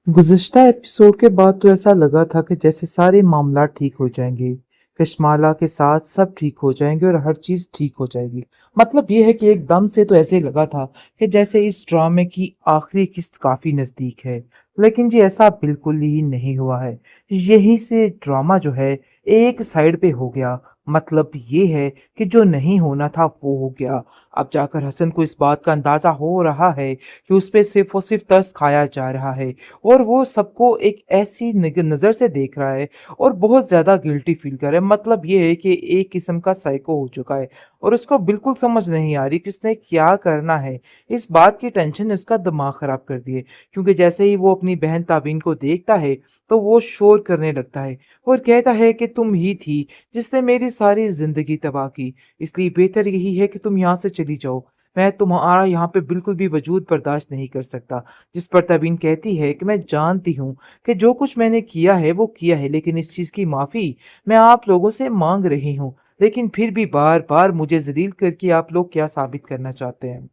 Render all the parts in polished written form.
गुज़श्ता episode के बाद तो ऐसा लगा था कि जैसे सारे मामलात ठीक हो जाएंगे। कश्माला के साथ सब ठीक हो जाएंगे और हर चीज़ ठीक हो जाएगी। मतलब ये है कि एकदम से तो ऐसे लगा था कि जैसे इस ड्रामे की आखिरी किस्त काफ़ी नज़दीक है। लेकिन जी ऐसा बिल्कुल ही नहीं हुआ है। यहीं से ड्रामा जो है एक साइड पे हो गया। मतलब ये है कि जो नहीं होना था वो हो गया। अब जाकर हसन को इस बात का अंदाज़ा हो रहा है कि उस पे सिर्फ और सिर्फ तरस खाया जा रहा है। और वो सबको एक ऐसी नज़र से देख रहा है और बहुत ज़्यादा गिल्टी फील कर रहा है। मतलब ये है कि एक किस्म का साइको हो चुका है और उसको बिल्कुल समझ नहीं आ रही कि उसने क्या करना है। इस बात की टेंशन ने उसका दिमाग ख़राब कर दिए, क्योंकि जैसे ही वो अपनी बहन ताबीन को देखता है तो वो शोर करने लगता है और कहता है कि तुम ही थी जिसने मेरी सारी ज़िंदगी तबाह की, इसलिए बेहतर यही है कि तुम यहाँ से चली जाओ। मैं तुम्हारा यहाँ पे बिल्कुल भी वजूद बर्दाश्त नहीं कर सकता। जिस पर तबीन कहती है कि मैं जानती हूँ कि जो कुछ मैंने किया है वो किया है, लेकिन इस चीज़ की माफ़ी मैं आप लोगों से मांग रही हूँ। लेकिन फिर भी बार बार मुझे जलील करके आप लोग क्या साबित करना चाहते हैं।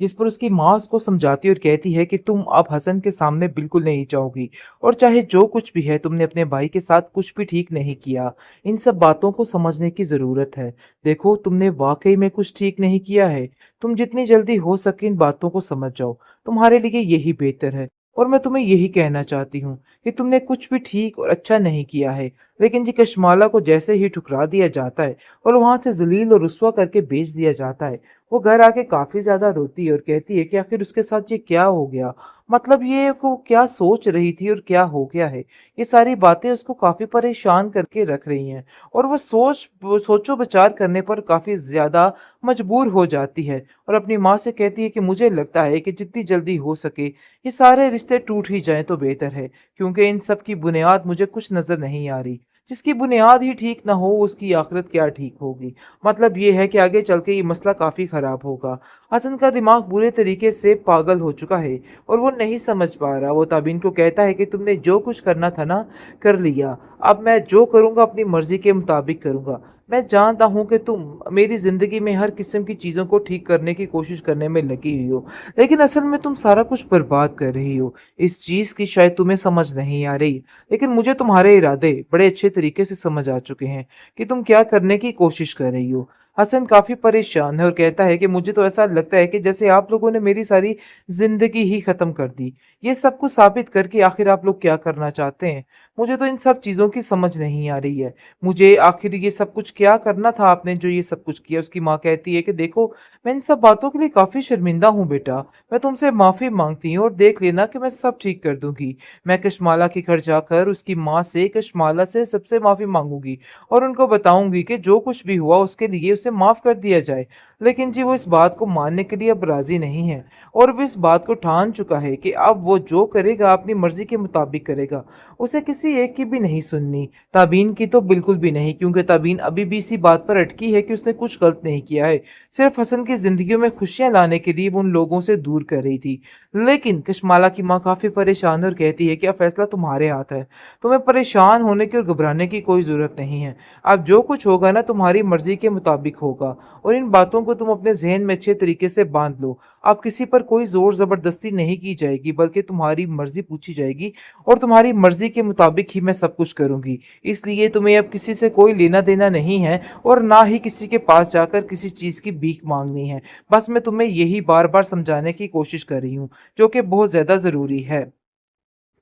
जिस पर उसकी माँ उसको समझाती और कहती है कि तुम अब हसन के सामने बिल्कुल नहीं जाओगी, और चाहे जो कुछ भी है तुमने अपने भाई के साथ कुछ भी ठीक नहीं किया। इन सब बातों को समझने की ज़रूरत है। देखो तुमने वाकई में कुछ ठीक नहीं किया है। तुम जितनी जल्दी हो सके इन बातों को समझ जाओ, तुम्हारे लिए यही बेहतर है। और मैं तुम्हें यही कहना चाहती हूँ कि तुमने कुछ भी ठीक और अच्छा नहीं किया है। लेकिन जी कशमाला को जैसे ही ठुकरा दिया जाता है और वहां से जलील और रुस्वा करके बेच दिया जाता है, वो घर आके काफ़ी ज़्यादा रोती है और कहती है कि आखिर उसके साथ ये क्या हो गया? मतलब ये वो क्या सोच रही थी और क्या हो गया है? ये सारी बातें उसको काफ़ी परेशान करके रख रही हैं और वो सोचो-विचार करने पर काफ़ी ज़्यादा मजबूर हो जाती है और अपनी माँ से कहती है कि मुझे लगता है कि जितनी जल्दी हो सके ये सारे रिश्ते टूट ही जाएँ तो बेहतर है, क्योंकि इन सब की बुनियाद मुझे कुछ नज़र नहीं आ रही। जिसकी बुनियाद ही ठीक ना हो उसकी आखिरत क्या ठीक होगी? मतलब ये है कि आगे चल के ये मसला काफ़ी ख़राब होगा। हसन का दिमाग बुरे तरीके से पागल हो चुका है और वो नहीं समझ पा रहा। वो ताबिन को कहता है कि तुमने जो कुछ करना था ना, कर लिया। अब मैं जो करूँगा अपनी मर्ज़ी के मुताबिक करूँगा। मैं जानता हूँ कि तुम मेरी ज़िंदगी में हर किस्म की चीज़ों को ठीक करने की कोशिश करने में लगी हुई हो, लेकिन असल में तुम सारा कुछ बर्बाद कर रही हो। इस चीज़ की शायद तुम्हें समझ नहीं आ रही, लेकिन मुझे तुम्हारे इरादे बड़े अच्छे तरीके से समझ आ चुके हैं कि तुम क्या करने की कोशिश कर रही हो। हसन काफ़ी परेशान है और कहता है कि मुझे तो ऐसा लगता है कि जैसे आप लोगों ने मेरी सारी ज़िंदगी ही ख़त्म कर दी। ये सब कुछ साबित करके आखिर आप लोग क्या करना चाहते हैं? मुझे तो इन सब चीज़ों की समझ नहीं आ रही है। मुझे आखिर ये सब कुछ क्या करना था आपने जो ये सब कुछ किया? उसकी माँ कहती है कि देखो, मैं इन सब बातों के लिए काफ़ी शर्मिंदा हूँ बेटा। मैं तुमसे माफ़ी माँगती हूँ और देख लेना कि मैं सब ठीक कर दूँगी। मैं कशमाला के घर जाकर उसकी माँ से, कशमाला से सबसे माफ़ी माँगूँगी और उनको बताऊँगी कि जो कुछ भी हुआ उसके लिए उसे माफ़ कर दिया जाए। लेकिन जी वो इस बात को मानने के लिए अब राज़ी नहीं है और वो इस बात को ठान चुका है कि अब वो जो करेगा अपनी मर्ज़ी के मुताबिक करेगा। उसे किसी एक की भी नहीं सुननी, ताबीन की तो बिल्कुल भी नहीं, क्योंकि ताबीन अभी भी इसी बात पर अटकी है कि उसने कुछ गलत नहीं किया है। सिर्फ हसन की ज़िंदगी में खुशियाँ लाने के लिए वो उन लोगों से दूर कर रही थी। लेकिन कशमाला की माँ काफ़ी परेशान है और कहती है कि अब फैसला तुम्हारे हाथ है। तुम्हें परेशान होने की और घबराने की कोई ज़रूरत नहीं है। अब जो कुछ होगा ना तुम्हारी मर्ज़ी के मुताबिक होगा और इन बातों को तुम अपने ज़हन में अच्छे तरीके से बाँध लो। अब किसी पर कोई ज़ोर ज़बरदस्ती नहीं की जाएगी, बल्कि तुम्हारी मर्ज़ी पूछी जाएगी और तुम्हारी मर्ज़ी के मुताबिक ही मैं सब कुछ करूँगी। इसलिए तुम्हें अब किसी से कोई लेना-देना नहीं है और ना ही किसी के पास जाकर किसी चीज़ की भीख माँगनी है। बस मैं तुम्हें यही बार-बार समझाने की कोशिश कर रही हूँ, जो कि बहुत ज़्यादा ज़रूरी है।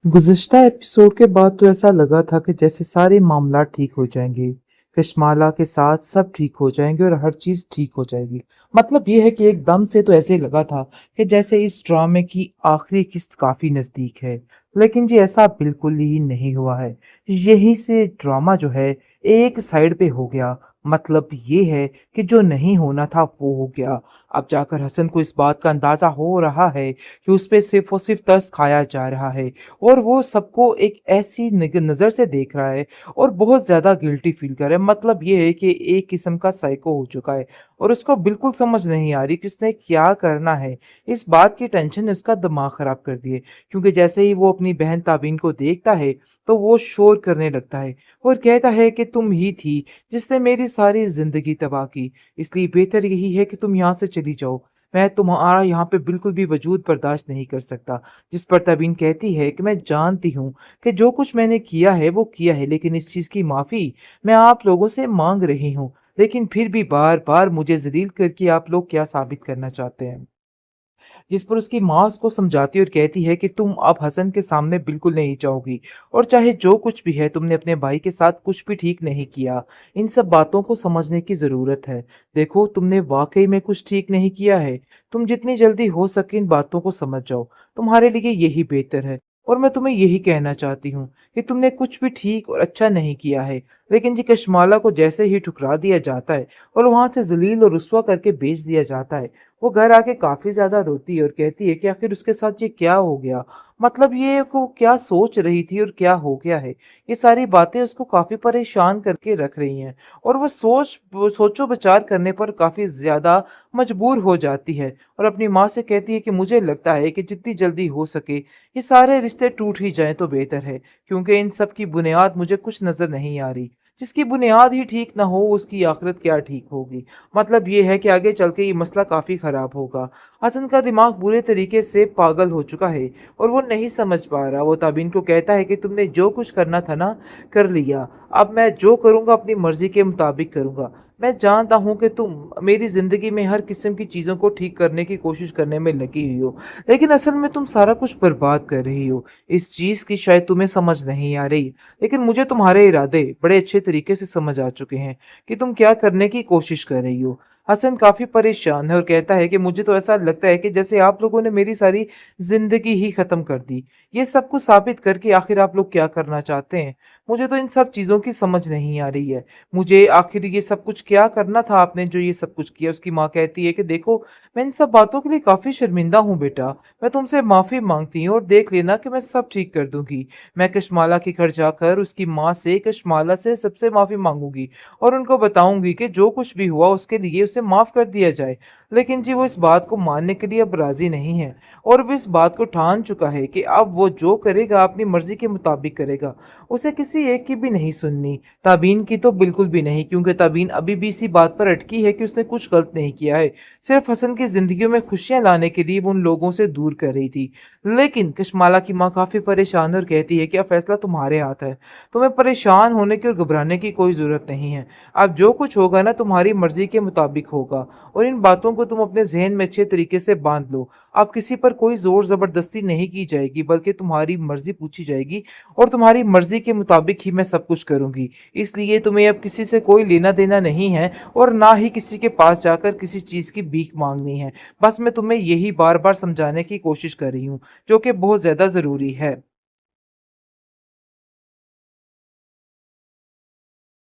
गुज़श्ता एपिसोड के बाद तो ऐसा लगा था कि जैसे सारे मामलात ठीक हो जाएंगे। कशमाला के साथ सब ठीक हो जाएंगे और हर चीज़ ठीक हो जाएगी। मतलब ये है कि एकदम से तो ऐसे लगा था कि जैसे इस ड्रामे की आखिरी किस्त काफ़ी नज़दीक है। लेकिन जी ऐसा बिल्कुल ही नहीं हुआ है। यहीं से ड्रामा जो है एक साइड पे हो गया। मतलब ये है कि जो नहीं होना था वो हो गया। अब जाकर हसन को इस बात का अंदाज़ा हो रहा है कि उस पे सिर्फ और सिर्फ तरस खाया जा रहा है और वो सबको एक ऐसी नज़र से देख रहा है और बहुत ज़्यादा गिल्टी फील कर रहा है। मतलब ये है कि एक किस्म का साइको हो चुका है और उसको बिल्कुल समझ नहीं आ रही कि उसने क्या करना है। इस बात की टेंशन ने उसका दिमाग ख़राब कर दिए, क्योंकि जैसे ही वो अपनी बहन ताबीन को देखता है तो वो शोर करने लगता है और कहता है कि तुम ही थी जिसने मेरी सारी ज़िंदगी तबाह की, इसलिए बेहतर यही है कि तुम यहाँ से चली जाओ। मैं तुम्हारा यहाँ पे बिल्कुल भी वजूद बर्दाश्त नहीं कर सकता। जिस पर तबीन कहती है कि मैं जानती हूँ कि जो कुछ मैंने किया है वो किया है, लेकिन इस चीज़ की माफ़ी मैं आप लोगों से मांग रही हूँ। लेकिन फिर भी बार बार मुझे जलील करके आप लोग क्या साबित करना चाहते हैं? जिस पर उसकी माँ उसको समझाती है और कहती है कि तुम अब हसन के सामने बिल्कुल नहीं जाओगी, और चाहे जो कुछ भी है तुमने अपने भाई के साथ कुछ भी ठीक नहीं किया। इन सब बातों को समझने की ज़रूरत है। देखो, तुमने वाकई में कुछ ठीक नहीं किया है। तुम जितनी जल्दी हो सके इन बातों को समझ जाओ, तुम्हारे लिए यही बेहतर है। और मैं तुम्हें यही कहना चाहती हूँ कि तुमने कुछ भी ठीक और अच्छा नहीं किया है। लेकिन जी कशमाला को जैसे ही ठुकरा दिया जाता है और वहां से जलील और रुस्वा करके बेच दिया जाता है, वो घर आके काफ़ी ज़्यादा रोती है और कहती है कि आखिर उसके साथ ये क्या हो गया? मतलब ये वो क्या सोच रही थी और क्या हो गया है? ये सारी बातें उसको काफ़ी परेशान करके रख रही हैं, और वो सोचो-विचार करने पर काफ़ी ज़्यादा मजबूर हो जाती है और अपनी माँ से कहती है कि मुझे लगता है कि जितनी जल्दी हो सके ये सारे रिश्ते टूट ही जाएँ तो बेहतर है, क्योंकि इन सब की बुनियाद मुझे कुछ नज़र नहीं आ रही। जिसकी बुनियाद ही ठीक ना हो उसकी आखिरत क्या ठीक होगी? मतलब ये है कि आगे चल के ये मसला काफ़ी ख़राब होगा। हसन का दिमाग बुरे तरीके से पागल हो चुका है और वो नहीं समझ पा रहा। वो ताबिन को कहता है कि तुमने जो कुछ करना था ना, कर लिया। अब मैं जो करूँगा अपनी मर्ज़ी के मुताबिक करूँगा। मैं जानता हूँ कि तुम मेरी ज़िंदगी में हर किस्म की चीज़ों को ठीक करने की कोशिश करने में लगी हुई हो, लेकिन असल में तुम सारा कुछ बर्बाद कर रही हो। इस चीज़ की शायद तुम्हें समझ नहीं आ रही, लेकिन मुझे तुम्हारे इरादे बड़े अच्छे तरीके से समझ आ चुके हैं कि तुम क्या करने की कोशिश कर रही हो। हसन काफ़ी परेशान है और कहता है कि मुझे तो ऐसा लगता है कि जैसे आप लोगों ने मेरी सारी ज़िंदगी ही ख़त्म कर दी। ये सब कुछ साबित करके आखिर आप लोग क्या करना चाहते हैं? मुझे तो इन सब चीज़ों की समझ नहीं आ रही है। मुझे आखिर ये सब कुछ क्या करना था आपने जो ये सब कुछ किया? उसकी माँ कहती है कि देखो, मैं इन सब बातों के लिए काफ़ी शर्मिंदा हूँ बेटा। मैं तुमसे माफ़ी माँगती हूँ और देख लेना कि मैं सब ठीक कर दूँगी। मैं कशमाला के घर जाकर उसकी माँ से कशमाला से सबसे माफ़ी माँगूँगी और उनको बताऊँगी कि जो कुछ भी हुआ उसके लिए उसे माफ़ कर दिया जाए। लेकिन जी वो इस बात को मानने के लिए अब राज़ी नहीं है, और वो इस बात को ठान चुका है कि अब वो जो करेगा अपनी मर्ज़ी के मुताबिक करेगा। उसे किसी एक की भी नहीं सुननी, ताबीन की तो बिल्कुल भी नहीं, क्योंकि ताबीन अभी भी इसी बात पर अटकी है कि उसने कुछ गलत नहीं किया है। सिर्फ हसन की ज़िंदगी में खुशियाँ लाने के लिए वो उन लोगों से दूर कर रही थी। लेकिन कशमाला की माँ काफ़ी परेशान है और कहती है कि अब फैसला तुम्हारे हाथ है। तुम्हें परेशान होने की और घबराने की कोई ज़रूरत नहीं है। अब जो कुछ होगा ना तुम्हारी मर्ज़ी के मुताबिक होगा, और इन बातों को तुम अपने ज़हन में अच्छे तरीके से बाँध लो। अब किसी पर कोई ज़ोर ज़बरदस्ती नहीं की जाएगी, बल्कि तुम्हारी मर्ज़ी पूछी जाएगी और तुम्हारी मर्ज़ी के मुताबिक ही मैं सब कुछ करूँगी। इसलिए तुम्हें अब किसी से कोई लेना-देना नहीं है और ना ही किसी के पास जाकर किसी चीज़ की भीख माँगनी है। बस मैं तुम्हें यही बार-बार समझाने की कोशिश कर रही हूँ, जो कि बहुत ज़्यादा ज़रूरी है।